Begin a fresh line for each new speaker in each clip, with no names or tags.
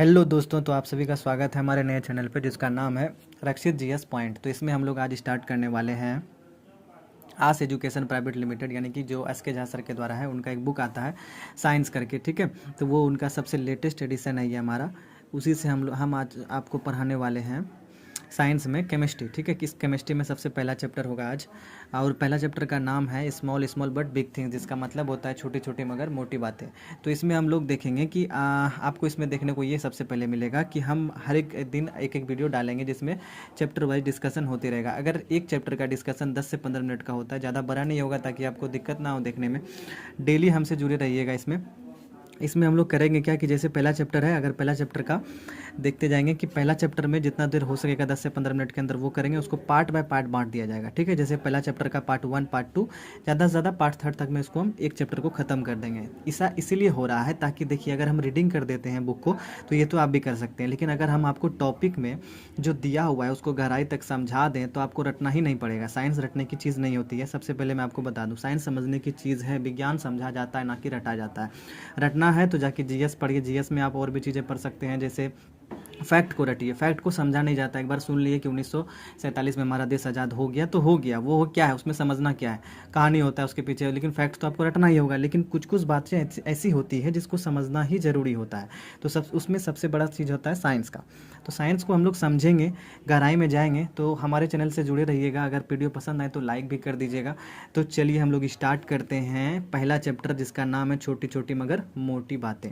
Hello दोस्तों, तो आप सभी का स्वागत है हमारे नए चैनल पे जिसका नाम है रक्षित जीएस पॉइंट। तो इसमें हम लोग आज स्टार्ट करने वाले हैं आस एजुकेशन प्राइवेट लिमिटेड, यानी कि जो एस के झा सर के द्वारा है। उनका एक बुक आता है साइंस करके, ठीक है। तो वो उनका सबसे लेटेस्ट एडिशन है ये हमारा। उसी से हम आज आपको पढ़ाने वाले हैं साइंस में केमिस्ट्री, ठीक है। किस केमिस्ट्री में सबसे पहला चैप्टर होगा आज, और पहला चैप्टर का नाम है small small but big things, जिसका मतलब होता है छोटी छोटी मगर मोटी बातें। तो इसमें हम लोग देखेंगे कि आपको इसमें देखने को ये सबसे पहले मिलेगा कि हम हर एक दिन एक एक वीडियो डालेंगे जिसमें चैप्टर वाइज डिस्कशन होती रहेगा। अगर एक चैप्टर का डिस्कशन 10 से 15 मिनट का होता है, ज़्यादा बड़ा नहीं होगा, ताकि आपको दिक्कत ना हो देखने में। डेली हमसे जुड़े रहिएगा। इसमें हम लोग करेंगे क्या कि जैसे पहला चैप्टर है, अगर पहला चैप्टर का देखते जाएंगे कि पहला चैप्टर में जितना देर हो सकेगा 10 से 15 मिनट के अंदर वो करेंगे, उसको पार्ट बाय पार्ट बांट दिया जाएगा, ठीक है। जैसे पहला चैप्टर का पार्ट 1 पार्ट 2, ज़्यादा से ज़्यादा पार्ट 3 तक में इसको हम एक चैप्टर को ख़त्म कर देंगे। इसीलिए हो रहा है ताकि देखिए, अगर हम रीडिंग कर देते हैं बुक को तो ये तो आप भी कर सकते हैं, लेकिन अगर हम आपको टॉपिक में जो दिया हुआ है उसको गहराई तक समझा दें तो आपको रटना ही नहीं पड़ेगा। साइंस रटने की चीज़ नहीं होती है। सबसे पहले मैं आपको बता दूँ, साइंस समझने की चीज़ है। विज्ञान समझा जाता है, ना कि रटा जाता है। रटना है तो जाके जीएस पढ़िए। जीएस में आप और भी चीज़ें पढ़ सकते हैं, जैसे फैक्ट को रटिए। फैक्ट को समझा नहीं जाता। एक बार सुन लिए कि 1947 में हमारा देश आज़ाद हो गया तो हो गया, वो क्या है उसमें समझना क्या है, कहानी होता है उसके पीछे, लेकिन फैक्ट तो आपको रटना ही होगा। लेकिन कुछ कुछ बातें ऐसी होती है जिसको समझना ही ज़रूरी होता है। तो उसमें सबसे बड़ा चीज़ होता है साइंस का। तो साइंस को हम लोग समझेंगे, गहराई में जाएंगे। तो हमारे चैनल से जुड़े रहिएगा। अगर वीडियो पसंद आए तो लाइक भी कर दीजिएगा। तो चलिए हम लोग स्टार्ट करते हैं पहला चैप्टर, जिसका नाम है छोटी छोटी मगर मोटी बातें।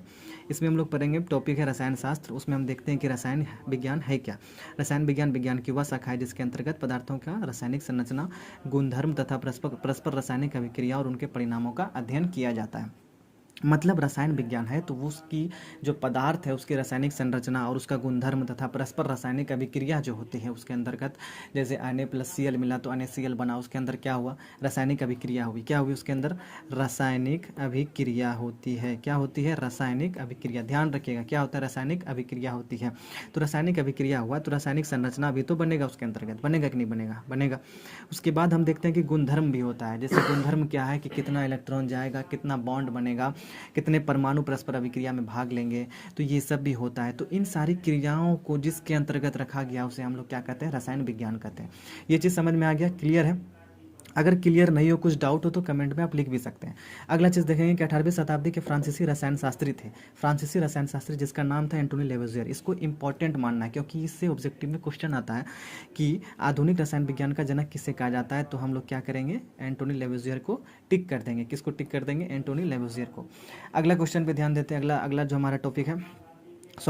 इसमें हम लोग पढ़ेंगे, टॉपिक है रसायन शास्त्र। उसमें हम देखते हैं कि रसायन विज्ञान है क्या। रसायन विज्ञान की वह शाखा है जिसके अंतर्गत पदार्थों का रासायनिक संरचना, गुणधर्म तथा परस्पर रासायनिक अभिक्रिया और उनके परिणामों का अध्ययन किया जाता है। मतलब रसायन विज्ञान है तो वो उसकी जो पदार्थ है उसकी रासायनिक संरचना और उसका गुणधर्म तथा परस्पर रासायनिक अभिक्रिया जो होती है उसके अंतर्गत, जैसे Na+Cl मिला तो NaCl बना, उसके अंदर क्या हुआ, रासायनिक अभिक्रिया हुई। क्या हुई उसके अंदर, रासायनिक अभिक्रिया होती है। क्या होती है, रासायनिक अभिक्रिया। ध्यान रखिएगा, क्या होता है, रासायनिक अभिक्रिया होती है। तो रासायनिक अभिक्रिया हुआ तो रासायनिक संरचना भी तो बनेगा उसके अंतर्गत, बनेगा कि नहीं बनेगा, बनेगा। उसके बाद हम देखते हैं कि गुणधर्म भी होता है। जैसे गुणधर्म क्या है कि कितना इलेक्ट्रॉन जाएगा, कितना बॉन्ड बनेगा, कितने परमाणु परस्पर अभिक्रिया में भाग लेंगे, तो ये सब भी होता है। तो इन सारी क्रियाओं को जिसके अंतर्गत रखा गया उसे हम लोग क्या कहते हैं, रसायन विज्ञान कहते हैं। ये चीज़ समझ में आ गया, क्लियर है। अगर क्लियर नहीं हो, कुछ डाउट हो तो कमेंट में आप लिख भी सकते हैं। अगला चीज़ देखेंगे कि 18वीं शताब्दी के फ्रांसीसी रसायन शास्त्री थे। फ्रांसीसी रसायन शास्त्री जिसका नाम था एंटोनी लेवोजियर। इसको इंपॉर्टेंट मानना है क्योंकि इससे ऑब्जेक्टिव में क्वेश्चन आता है कि आधुनिक रसायन विज्ञान का जनक किससे कहा जाता है। तो हम लोग क्या करेंगे, एंटोनी लेवोजियर को टिक कर देंगे। किसको टिक कर देंगे, एंटोनी लेवोजियर को। अगला क्वेश्चन पे ध्यान देते हैं। अगला जो हमारा टॉपिक है,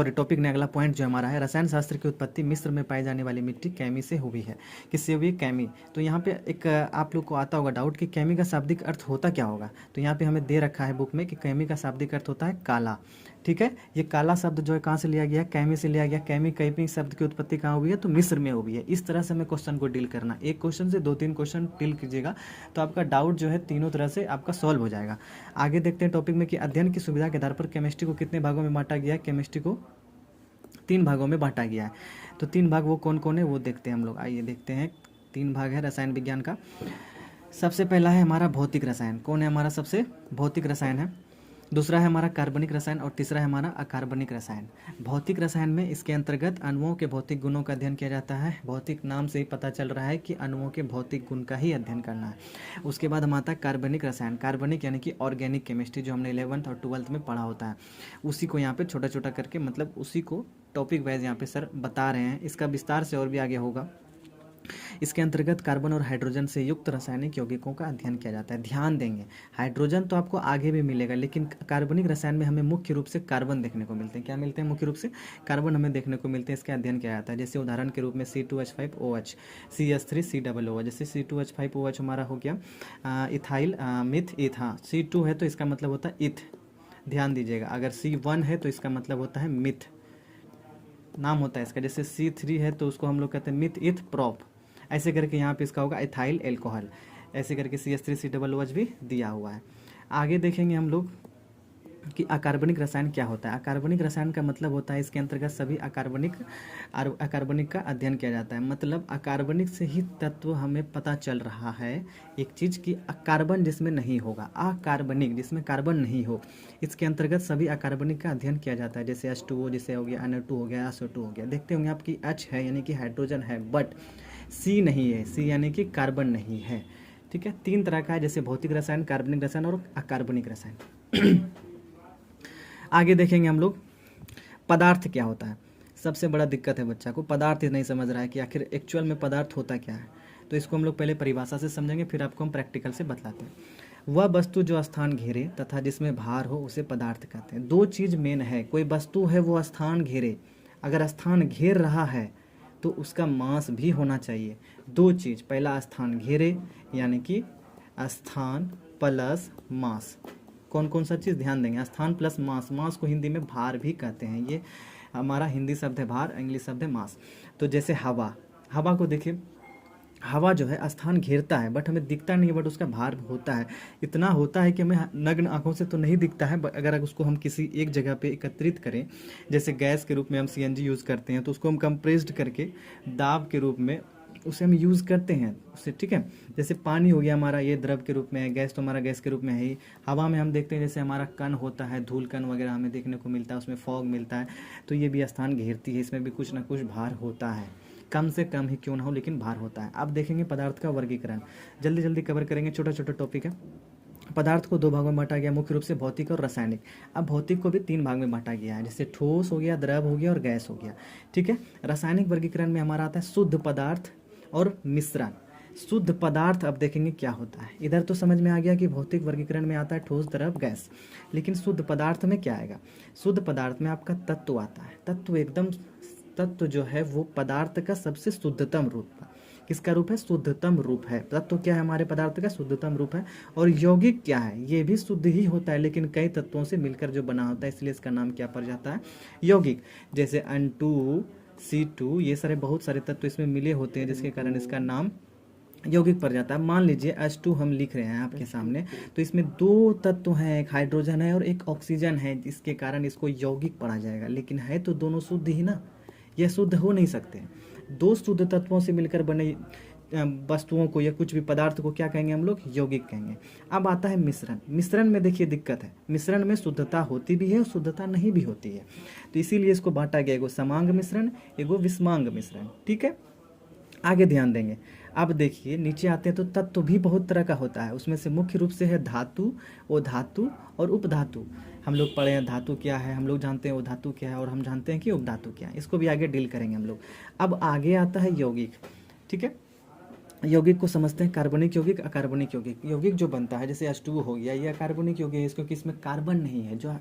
टॉपिक ने अगला पॉइंट जो हमारा है, रसायन शास्त्र की उत्पत्ति मिस्र में पाई जाने वाली मिट्टी कैमी से हुई है। किससे हुई, कैमी। तो यहाँ पे एक आप लोग को आता होगा डाउट कि कैमी का शाब्दिक अर्थ होता क्या होगा। तो यहाँ पे हमें दे रखा है बुक में कि कैमी का शाब्दिक अर्थ होता है काला, ठीक है। ये काला शब्द जो है कहाँ से लिया गया, कैमी से लिया गया। कैमी शब्द की उत्पत्ति कहाँ हुई है, तो मिस्र में हुई है। इस तरह से हमें क्वेश्चन को डील करना, एक क्वेश्चन से 2-3 क्वेश्चन डील कीजिएगा तो आपका डाउट जो है तीनों तरह से आपका सॉल्व हो जाएगा। आगे देखते हैं टॉपिक में कि अध्ययन की सुविधा के आधार पर केमिस्ट्री को कितने भागों में बांटा गया है। केमिस्ट्री को 3 भागों में बांटा गया है। तो 3 भाग वो कौन कौन है वो देखते हैं हम लोग। आइए देखते हैं। 3 भाग है रसायन विज्ञान का। सबसे पहला है हमारा भौतिक रसायन। कौन है हमारा, सबसे भौतिक रसायन है। दूसरा है हमारा कार्बनिक रसायन और तीसरा है हमारा अकार्बनिक रसायन। भौतिक रसायन में इसके अंतर्गत अणुओं के भौतिक गुणों का अध्ययन किया जाता है। भौतिक नाम से ही पता चल रहा है कि अणुओं के भौतिक गुण का ही अध्ययन करना है। उसके बाद हम आता है कार्बनिक रसायन। कार्बनिक यानी कि ऑर्गेनिक केमिस्ट्री, जो हमने 11th और 12th में पढ़ा होता है, उसी को यहाँ पे छोटा छोटा करके, मतलब उसी को टॉपिक वाइज यहाँ पे सर बता रहे हैं। इसका विस्तार से और भी आगे होगा। इसके अंतर्गत कार्बन और हाइड्रोजन से युक्त रासायनिक यौगिकों का अध्ययन किया जाता है। ध्यान देंगे, हाइड्रोजन तो आपको आगे भी मिलेगा, लेकिन कार्बनिक रसायन में हमें मुख्य रूप से कार्बन देखने को मिलते हैं। क्या मिलते हैं, मुख्य रूप से कार्बन हमें देखने को मिलते हैं। इसका अध्ययन किया जाता है। जैसे उदाहरण के रूप में C2H5OH, CH3COOH। जैसे C2H5OH हमारा हो गया इथाइल मिथ ईथ। हाँ, C2 है तो इसका मतलब होता है इथ। ध्यान दीजिएगा, अगर C1 है तो इसका मतलब होता है मिथ, नाम होता है इसका। जैसे C3 है तो उसको हम लोग कहते हैं मिथ इथ प्रोप। ऐसे करके यहाँ पे इसका होगा इथाइल एल्कोहल। ऐसे करके CH3COOH भी दिया हुआ है। आगे देखेंगे हम लोग कि अकार्बनिक रसायन क्या होता है। अकार्बनिक रसायन का मतलब होता है इसके अंतर्गत सभी अकार्बनिक का अध्ययन किया जाता है। मतलब अकार्बनिक से ही तत्व हमें पता चल रहा है एक चीज़ कि कार्बन जिसमें नहीं होगा, अकार्बनिक जिसमें कार्बन नहीं हो, इसके अंतर्गत सभी अकार्बनिक का अध्ययन किया जाता है। जैसे H2O जैसे हो गया, NO2 हो गया, SO2 हो गया। देखते होंगे आपकी H है यानी कि हाइड्रोजन है, बट C नहीं है, C यानी कि कार्बन नहीं है। ठीक है, 3 तरह का है, जैसे भौतिक रसायन, कार्बनिक रसायन और अकार्बनिक रसायन। आगे देखेंगे हम लोग पदार्थ क्या होता है। सबसे बड़ा दिक्कत है बच्चा को, पदार्थ ही नहीं समझ रहा है कि आखिर एक्चुअल में पदार्थ होता क्या है। तो इसको हम लोग पहले परिभाषा से समझेंगे, फिर आपको हम प्रैक्टिकल से बतलाते हैं। वह वस्तु जो स्थान घेरे तथा जिसमें भार हो उसे पदार्थ कहते हैं। 2 चीज़ मेन है, कोई वस्तु है वो स्थान घेरे, अगर स्थान घेर रहा है तो उसका मास भी होना चाहिए। 2 चीज़, पहला स्थान घेरे यानी कि स्थान प्लस मास। कौन कौन सा चीज़ ध्यान देंगे, स्थान प्लस मास। मास को हिंदी में भार भी कहते हैं, ये हमारा हिंदी शब्द है भार, इंग्लिश शब्द है मास। तो जैसे हवा, हवा को देखिए, हवा जो है स्थान घेरता है बट हमें दिखता नहीं है, बट उसका भार होता है, इतना होता है कि हमें नग्न आंखों से तो नहीं दिखता है। अगर उसको हम किसी एक जगह पे एकत्रित करें, जैसे गैस के रूप में हम CNG यूज़ करते हैं, तो उसको हम कंप्रेस्ड करके दाब के रूप में उसे हम यूज़ करते हैं उससे। ठीक है, जैसे पानी हो गया हमारा, ये द्रव के रूप में है, गैस तो हमारा गैस के रूप में है ही। हवा में हम देखते हैं जैसे हमारा कण होता है, धूल कण वगैरह हमें देखने को मिलता है, उसमें फॉग मिलता है, तो ये भी स्थान घेरती है, इसमें भी कुछ ना कुछ भार होता है, कम से कम ही क्यों ना हो लेकिन भार होता है। अब देखेंगे पदार्थ का वर्गीकरण, जल्दी जल्दी कवर करेंगे, छोटा छोटा टॉपिक है। पदार्थ को 2 भागों में बांटा गया, मुख्य रूप से भौतिक और रासायनिक। अब भौतिक को भी 3 भाग में बांटा गया है, जैसे ठोस हो गया, द्रव हो गया और गैस हो गया। ठीक है, रासायनिक वर्गीकरण में हमारा आता है शुद्ध पदार्थ और मिश्रण। शुद्ध पदार्थ अब देखेंगे क्या होता है। इधर तो समझ में आ गया कि भौतिक वर्गीकरण में आता है ठोस, द्रव, गैस, लेकिन शुद्ध पदार्थ में क्या आएगा। शुद्ध पदार्थ में आपका तत्व आता है। तत्व एकदम, तत्व जो है वो पदार्थ का सबसे शुद्धतम रूप है। किसका रूप है, शुद्धतम रूप है। तत्व क्या है हमारे पदार्थ का, शुद्धतम रूप है। और यौगिक क्या है, ये भी शुद्ध ही होता है लेकिन कई तत्वों से मिलकर जो बना होता है, इसलिए इसका नाम क्या पड़ जाता है, यौगिक। जैसे N2, C2, ये सारे बहुत सारे तत्व इसमें मिले होते हैं, जिसके कारण इसका नाम यौगिक पड़ जाता है। मान लीजिए H2 हम लिख रहे हैं आपके सामने, तो इसमें 2 तत्व हैं, एक हाइड्रोजन है और एक ऑक्सीजन है, जिसके कारण इसको यौगिक पढ़ा जाएगा। लेकिन है तो दोनों शुद्ध ही ना, यह शुद्ध हो नहीं सकते। 2 शुद्ध तत्वों से मिलकर बने वस्तुओं को या कुछ भी पदार्थ को क्या कहेंगे हम लोग, यौगिक कहेंगे। अब आता है मिश्रण। मिश्रण में देखिए दिक्कत है, मिश्रण में शुद्धता होती भी है और शुद्धता नहीं भी होती है, तो इसीलिए इसको बांटा गया, एगो समांग मिश्रण, एगो विषमांग मिश्रण। ठीक है, आगे ध्यान देंगे। अब देखिए नीचे आते हैं तो तत्व भी बहुत तरह का होता है, उसमें से मुख्य रूप से है धातु, वो धातु और उपधातु। हम लोग पढ़े हैं धातु क्या है, हम लोग जानते हैं वो धातु क्या है, और हम जानते हैं कि उपधातु क्या है, इसको भी आगे डील करेंगे हम लोग। अब आगे आता है यौगिक। ठीक है, यौगिक को समझते हैं, कार्बनिक यौगिक, अकार्बनिक यौगिक। यौगिक जो बनता है जैसे H2O हो गया, ये अकार्बनिक यौगिक है, क्योंकि इसमें कार्बन नहीं है। जो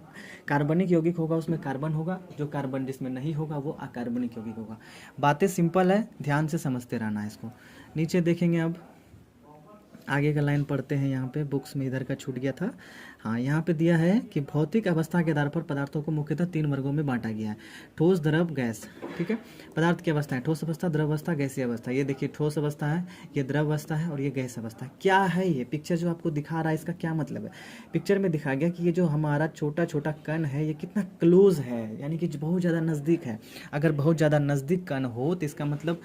कार्बनिक यौगिक होगा उसमें कार्बन होगा, जो कार्बन जिसमें नहीं होगा वो अकार्बनिक यौगिक होगा। बातें सिंपल है, ध्यान से समझते रहना है इसको। नीचे देखेंगे, अब आगे का लाइन पढ़ते हैं। यहाँ पे बुक्स में इधर का छूट गया था, हाँ यहाँ पे दिया है कि भौतिक अवस्था के आधार पर पदार्थों को मुख्यतः 3 वर्गों में बांटा गया है, ठोस, द्रव, गैस। ठीक है, पदार्थ की अवस्था है ठोस अवस्था, द्रव अवस्था, गैसीय अवस्था। ये देखिए ठोस अवस्था है, ये द्रव अवस्था है और ये गैस अवस्था। क्या है ये पिक्चर जो आपको दिखा रहा है, इसका क्या मतलब है। पिक्चर में दिखा गया कि ये जो हमारा छोटा छोटा कण है ये कितना क्लोज है, यानी कि बहुत ज़्यादा नज़दीक है। अगर बहुत ज़्यादा नज़दीक कण हो तो इसका मतलब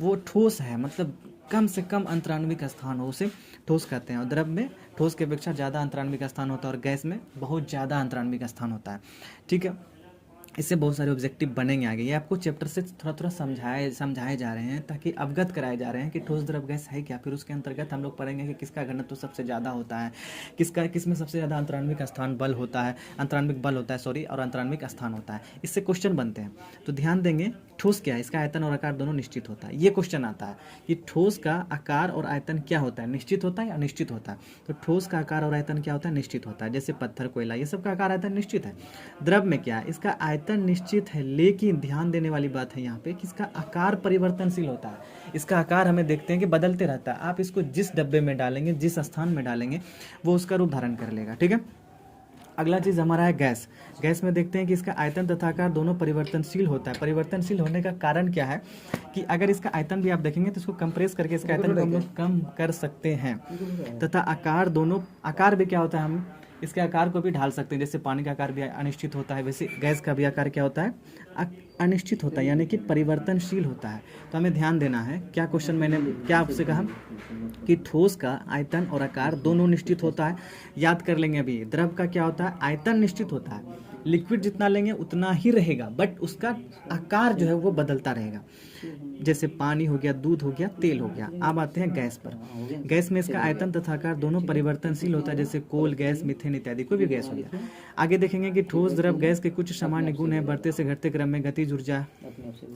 वो ठोस है, मतलब कम से कम अंतराण्विक स्थान हो उसे ठोस कहते हैं। और द्रव में ठोस के अपेक्षा ज़्यादा अंतराण्विक स्थान होता है और गैस में बहुत ज़्यादा अंतराण्विक स्थान होता है। ठीक है, इससे बहुत सारे ऑब्जेक्टिव बनेंगे आगे। ये आपको चैप्टर से थोड़ा थोड़ा समझाए जा रहे हैं, ताकि अवगत कराए जा रहे हैं कि ठोस, द्रव, गैस है क्या। फिर उसके अंतर्गत हम लोग पढ़ेंगे कि किसका घनत्व तो सबसे ज़्यादा होता है, किसमें सबसे ज़्यादा अंतराण्विक स्थान बल होता है, अंतराण्विक बल होता है सॉरी, और अंतराण्विक स्थान होता है। इससे क्वेश्चन बनते हैं, तो ध्यान देंगे। ठोस क्या है, इसका आयतन और आकार दोनों निश्चित होता है। ये क्वेश्चन आता है कि ठोस का आकार और आयतन क्या होता है, निश्चित होता है या अनिश्चित होता है। तो ठोस का आकार और आयतन क्या होता है, निश्चित होता है। जैसे पत्थर, कोयला, ये सब का आकार आयतन निश्चित है। द्रव में क्या है, इसका आयतन निश्चित है, लेकिन ध्यान देने वाली बात है यहाँ पे कि इसका आकार परिवर्तनशील होता है। इसका आकार हमें देखते हैं कि बदलते रहता है। आप इसको जिस डब्बे में डालेंगे, जिस स्थान में डालेंगे, वो उसका रूप धारण कर लेगा। ठीक है, अगला चीज़ हमारा है गैस। गैस में देखते हैं कि इसका आयतन तथा आकार दोनों परिवर्तनशील होता है। परिवर्तनशील होने का कारण क्या है कि अगर इसका आयतन भी आप देखेंगे तो इसको कंप्रेस करके इसका आयतन को हम लोग कम कर सकते हैं, तथा आकार दोनों, आकार भी क्या होता है, हम इसके आकार को भी ढाल सकते हैं, जैसे पानी का आकार भी अनिश्चित होता है, वैसे गैस का भी आकार क्या होता है, अनिश्चित होता है, यानी कि परिवर्तनशील होता है। तो हमें ध्यान देना है, क्या क्वेश्चन मैंने क्या आपसे कहा कि ठोस का आयतन और आकार दोनों निश्चित होता है। याद कर लेंगे अभी, द्रव का क्या होता है, आयतन निश्चित होता है, लिक्विड जितना लेंगे उतना ही रहेगा, बट उसका आकार जो है वो बदलता रहेगा। जैसे पानी हो गया, दूध हो गया, तेल हो गया। अब आते हैं गैस पर। गैस में इसका आयतन तथा आकार दोनों परिवर्तनशील होता है, जैसे कोल गैस, मीथेन इत्यादि, कोई भी गैस हो गया। आगे देखेंगे कि ठोस द्रव गैस के कुछ सामान्य गुण है, बढ़ते से घटते क्रम में गतिज ऊर्जा।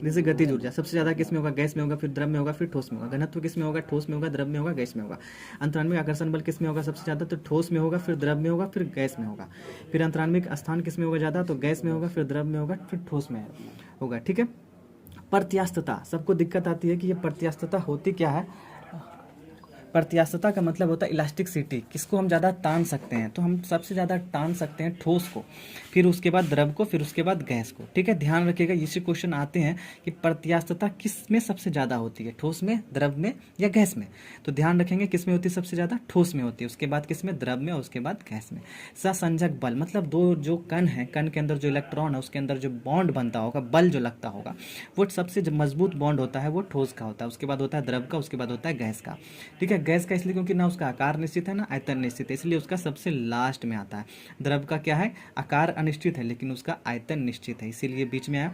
जैसे गतिज ऊर्जा सबसे ज्यादा किस में होगा, गैस में होगा, फिर द्रव में होगा, फिर ठोस में होगा। घनत्व किस में होगा, ठोस में होगा, द्रव में होगा, गैस में होगा। अंतराण्विक आकर्षण बल किस में होगा सबसे ज्यादा, तो ठोस में होगा, फिर द्रव में होगा, फिर गैस में होगा। फिर अंतराण्विक स्थान किस में होगा ज्यादा, तो गैस में होगा, फिर द्रव में होगा, फिर ठोस में होगा। ठीक है। प्रत्यास्थता, सबको दिक्कत आती है कि ये प्रत्यास्थता होती क्या है। प्रत्यास्थता का मतलब होता है इलास्टिसिटी, किसको हम ज़्यादा तान सकते हैं, तो हम सबसे ज़्यादा तान सकते हैं ठोस को, फिर उसके बाद द्रव को, फिर उसके बाद गैस को। ठीक है, ध्यान रखिएगा, इसी क्वेश्चन आते हैं कि प्रत्यास्थता किस में सबसे ज़्यादा होती है, ठोस में, द्रव में या गैस में। तो ध्यान रखेंगे किस में होती है सबसे ज़्यादा, ठोस में होती है, उसके बाद किस में, द्रव में, और उसके बाद गैस में। सहसंजक बल मतलब दो जो कण है, कण के अंदर जो इलेक्ट्रॉन है उसके अंदर जो बॉन्ड बनता होगा, बल जो लगता होगा, वो सबसे जो मजबूत बॉन्ड होता है वो ठोस का होता है, उसके बाद होता है द्रव का, उसके बाद होता है गैस का। ठीक है, गैस का इसलिए क्योंकि ना उसका आकार निश्चित है ना आयतन निश्चित है, इसलिए उसका सबसे लास्ट में आता है। द्रव का क्या है, आकार अनिश्चित है लेकिन उसका आयतन निश्चित है, इसीलिए बीच में आया।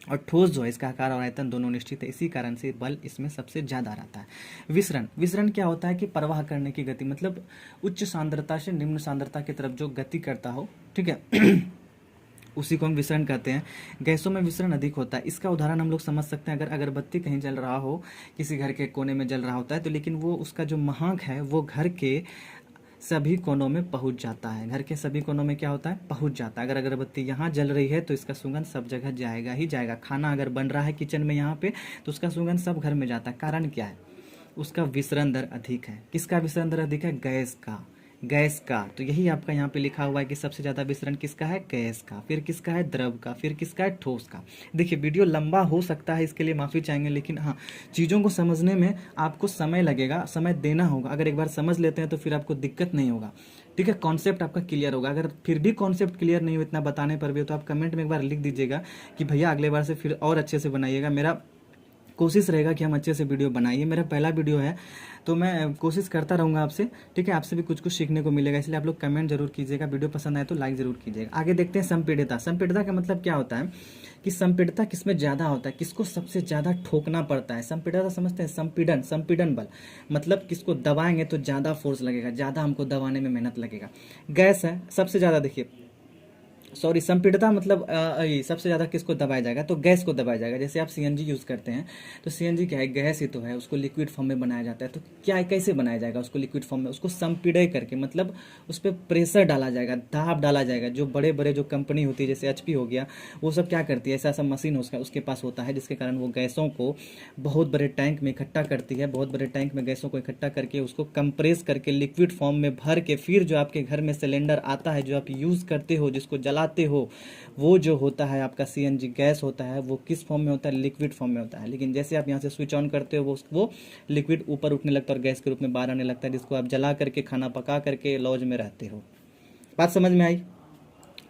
और ठोस जो है इसका आकार और आयतन दोनों निश्चित है, इसी कारण से बल इसमें सबसे ज्यादा रहता है। विसरण, विसरण क्या होता है कि प्रवाह करने की गति, मतलब उच्च सांद्रता से निम्न सांद्रता की तरफ जो गति करता हो। ठीक है उसी को हम विसरण कहते हैं। गैसों में विसरण अधिक होता है, इसका उदाहरण हम लोग समझ सकते हैं, अगर अगरबत्ती कहीं जल रहा हो, किसी घर के कोने में जल रहा होता है, तो लेकिन वो उसका जो महक है वो घर के सभी कोनों में पहुंच जाता है, घर के सभी कोनों में क्या होता है, पहुंच जाता है। अगर अगरबत्ती यहाँ जल रही है तो इसका सुगंध सब जगह जाएगा ही जाएगा। खाना अगर बन रहा है किचन में यहाँ पे, तो उसका सुगंध सब घर में जाता है। कारण क्या है, उसका विसरण दर अधिक है। किसका विसरण दर अधिक है, गैस का, गैस का। तो यही आपका यहाँ पे लिखा हुआ है कि सबसे ज्यादा विसरण किसका है, गैस का, फिर किसका है, द्रव का, फिर किसका है, ठोस का। देखिए वीडियो लंबा हो सकता है, इसके लिए माफी चाहेंगे, लेकिन हाँ चीज़ों को समझने में आपको समय लगेगा, समय देना होगा। अगर एक बार समझ लेते हैं तो फिर आपको दिक्कत नहीं होगा। ठीक है, कॉन्सेप्ट आपका क्लियर होगा। अगर फिर भी कॉन्सेप्ट क्लियर नहीं हो इतना बताने पर भी, तो आप कमेंट में एक बार लिख दीजिएगा कि भैया अगले बार से फिर और अच्छे से बनाइएगा। मेरा कोशिश रहेगा कि हम अच्छे से वीडियो बनाइए। मेरा पहला वीडियो है तो मैं कोशिश करता रहूँगा आपसे। ठीक है, आपसे भी कुछ कुछ सीखने को मिलेगा, इसलिए आप लोग कमेंट जरूर कीजिएगा। वीडियो पसंद आए तो लाइक जरूर कीजिएगा। आगे देखते हैं संपीड़ितता। संपीड़ितता का मतलब क्या होता है कि संपीड़ितता किसमें ज़्यादा होता है, किसको सबसे ज़्यादा ठोकना पड़ता है। संपीड़ितता समझते हैं, संपीड़न, संपीड़न बल मतलब किसको दबाएंगे तो ज़्यादा फोर्स लगेगा, ज़्यादा हमको दबाने में मेहनत लगेगा। गैस है सबसे ज़्यादा, देखिए सॉरी संपीड़ितता मतलब सबसे ज़्यादा किसको दबाया जाएगा, तो गैस को दबाया जाएगा। जैसे आप सीएनजी यूज़ करते हैं तो सीएनजी क्या है, गैस ही तो है, उसको लिक्विड फॉर्म में बनाया जाता है। तो क्या कैसे बनाया जाएगा उसको लिक्विड फॉर्म में, उसको संपीड़य करके, मतलब उस पर प्रेशर डाला जाएगा, दाब डाला जाएगा। जो बड़े बड़े जो कंपनी होती है जैसे एचपी हो गया, वो सब क्या करती है, ऐसा ऐसा मशीन उसके पास होता है, जिसके कारण वो गैसों को बहुत बड़े टैंक में इकट्ठा करती है। बहुत बड़े टैंक में गैसों को इकट्ठा करके उसको कंप्रेस करके लिक्विड फॉर्म में भर के, फिर जो आपके घर में सिलेंडर आता है, जो आप यूज़ करते हो, जिसको जलाते हो, वो जो होता है आपका सीएनजी गैस होता है, वो किस फॉर्म में होता है, लिक्विड फॉर्म में होता है। लेकिन जैसे आप यहाँ से स्विच ऑन करते हो वो लिक्विड ऊपर उठने लगता है और गैस के रूप में बाहर आने लगता है, जिसको आप जला करके, खाना पका करके लॉज में रहते हो। बात समझ में आई।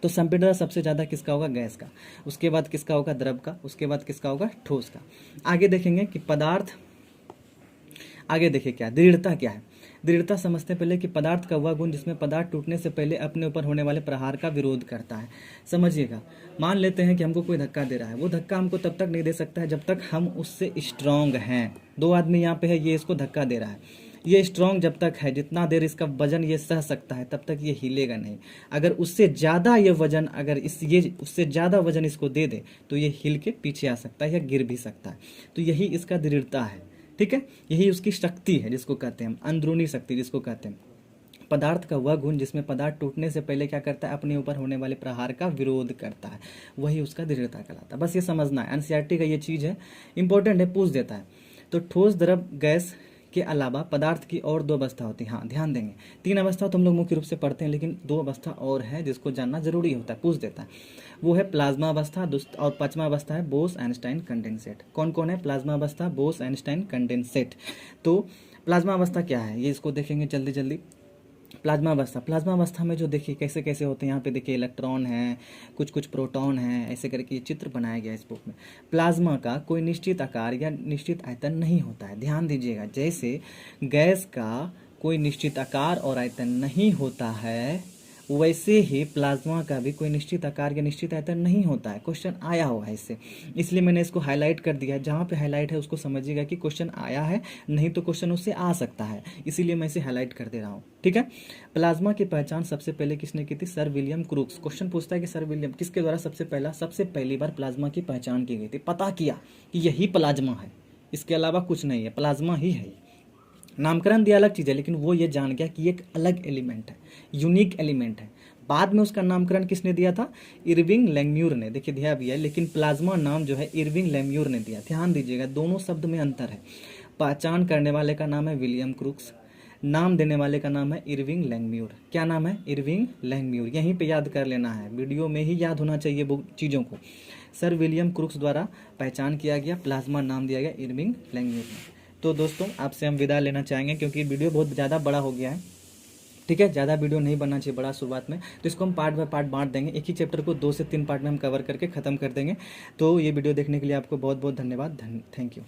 तो संपीड़ितता सबसे ज़्यादा किसका होगा, गैस का। उसके बाद किसका होगा, द्रव का। उसके बाद किसका होगा, ठोस का। आगे देखेंगे कि पदार्थ, आगे देखिए क्या दृढ़ता क्या है। दृढ़ता समझते हैं पहले कि पदार्थ का वह गुण जिसमें पदार्थ टूटने से पहले अपने ऊपर होने वाले प्रहार का विरोध करता है। समझिएगा, मान लेते हैं कि हमको कोई धक्का दे रहा है, वो धक्का हमको तब तक नहीं दे सकता है जब तक हम उससे स्ट्रांग हैं। दो आदमी यहाँ पे है, ये इसको धक्का दे रहा है, ये स्ट्रांग जब तक है, जितना देर इसका वजन ये सह सकता है तब तक ये हिलेगा नहीं। अगर उससे ज़्यादा ये वजन, अगर ये उससे ज़्यादा वजन इसको दे दे तो ये हिल के पीछे आ सकता है या गिर भी सकता है। तो यही इसका दृढ़ता है। ठीक है, यही उसकी शक्ति है, जिसको कहते हैं अंदरूनी शक्ति, जिसको कहते हैं पदार्थ का वह गुण जिसमें पदार्थ टूटने से पहले क्या करता है, अपने ऊपर होने वाले प्रहार का विरोध करता है, वही उसका दृढ़ता कहलाता है। बस ये समझना है, एनसीईआरटी का ये चीज़ है, इंपॉर्टेंट है, पूछ देता है। तो ठोस, द्रव, गैस के अलावा पदार्थ की और दो अवस्था होती है। हाँ ध्यान देंगे, तीन अवस्था तो हम लोग मुख्य रूप से पढ़ते हैं, लेकिन दो अवस्था और है जिसको जानना जरूरी होता है, पूछ देता है। वो है प्लाज्मा अवस्था और पांचवा अवस्था है बोस आइंस्टाइन कंडेंसेट। कौन कौन है, प्लाज्मा अवस्था, बोस आइंस्टाइन कंडेंसेट। तो प्लाज्मा अवस्था क्या है, ये इसको देखेंगे जल्दी जल्दी। प्लाज्मा अवस्था, प्लाज्मा अवस्था में जो देखिए कैसे कैसे होते हैं, यहाँ पे देखिए इलेक्ट्रॉन है, कुछ कुछ प्रोटॉन है, ऐसे करके ये चित्र बनाया गया है इस बुक में। प्लाज्मा का कोई निश्चित आकार या निश्चित आयतन नहीं होता है, ध्यान दीजिएगा। जैसे गैस का कोई निश्चित आकार और आयतन नहीं होता है, वैसे ही प्लाज्मा का भी कोई निश्चित आकार या निश्चित आयतन नहीं होता है। क्वेश्चन आया हुआ है इससे, इसलिए मैंने इसको हाईलाइट कर दिया है। जहाँ पे हाईलाइट है उसको समझिएगा कि क्वेश्चन आया है, नहीं तो क्वेश्चन उससे आ सकता है, इसीलिए मैं इसे हाईलाइट कर दे रहा हूँ। ठीक है। प्लाज्मा की पहचान सबसे पहले किसने की थी? Sir William crooks. क्वेश्चन पूछता है कि सर विलियम किसके द्वारा सबसे पहली बार प्लाज्मा की पहचान की गई थी, पता किया कि यही प्लाज्मा है, इसके अलावा कुछ नहीं है, प्लाज्मा ही है। नामकरण दिया अलग चीज़ है, लेकिन वो ये जान गया कि एक अलग एलिमेंट है, यूनिक एलिमेंट है। बाद में उसका नामकरण किसने दिया था? इरविंग लैंगम्यूर ने। देखिए दिया भी है, लेकिन प्लाज्मा नाम जो है इरविंग लैंगम्यूर ने दिया। ध्यान दीजिएगा, दोनों शब्द में अंतर है। पहचान करने वाले का नाम है विलियम क्रूक्स, नाम देने वाले का नाम है इरविंग लैंगम्यूर। क्या नाम है? इरविंग लैंगम्यूर। यहीं पे याद कर लेना है, वीडियो में ही याद होना चाहिए वो चीज़ों को। सर विलियम क्रूक्स द्वारा पहचान किया गया, प्लाज्मा नाम दिया गया इरविंग लैंगम्यूर ने। तो दोस्तों आपसे हम विदा लेना चाहेंगे, क्योंकि वीडियो बहुत ज़्यादा बड़ा हो गया है। ठीक है, ज़्यादा वीडियो नहीं बनना चाहिए बड़ा शुरुआत में, तो इसको हम पार्ट बाय पार्ट बांट देंगे। एक ही चैप्टर को 2 से 3 पार्ट में हम कवर करके ख़त्म कर देंगे। तो ये वीडियो देखने के लिए आपको बहुत बहुत धन्यवाद। Thank you.